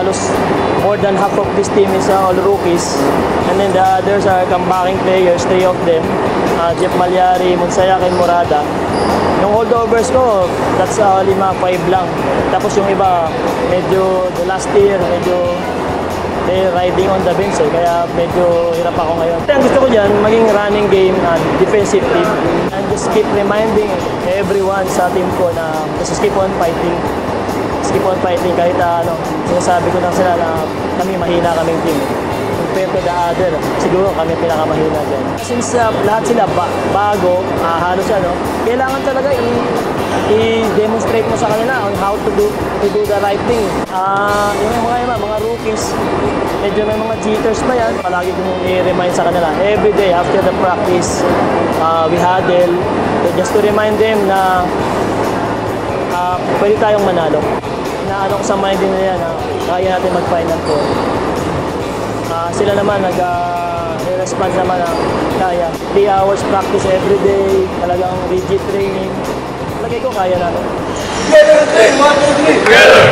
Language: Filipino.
halos more than half of this team is all rookies. And then the others are comebacking players, 3 of them. Jeff Malyari, Monsayak, and Morada. Yung holdovers ko, that's 5 lang. Tapos yung iba, medyo the last year, medyo riding on the bench kaya medyo hirap ako ngayon. Ang gusto ko dyan, maging running game and defensive team. And just keep reminding everyone sa team ko na just keep on fighting. Just keep on fighting kahit sinasabi ko lang sila na kami mahina kaming team. Compared to the other, siguro kami pinakamahina dyan. Since lahat sila bago, halos kailangan talaga i-demonstrate mo sa kanila on how to do the right thing. Yung mga rookies, medyo may mga cheaters pa yan. Palagi kong i-remind sa kanila. Every day after the practice, we huddle. Just to remind them na pwede tayong manalo. Inaano ko sa mind din nila na kaya natin mag-final four. Sila naman nag-response naman na kaya. 3 hours practice every day, talagang rigid training. Lagay ko kaya natin. Together, 3, 1, 2, 3. Together!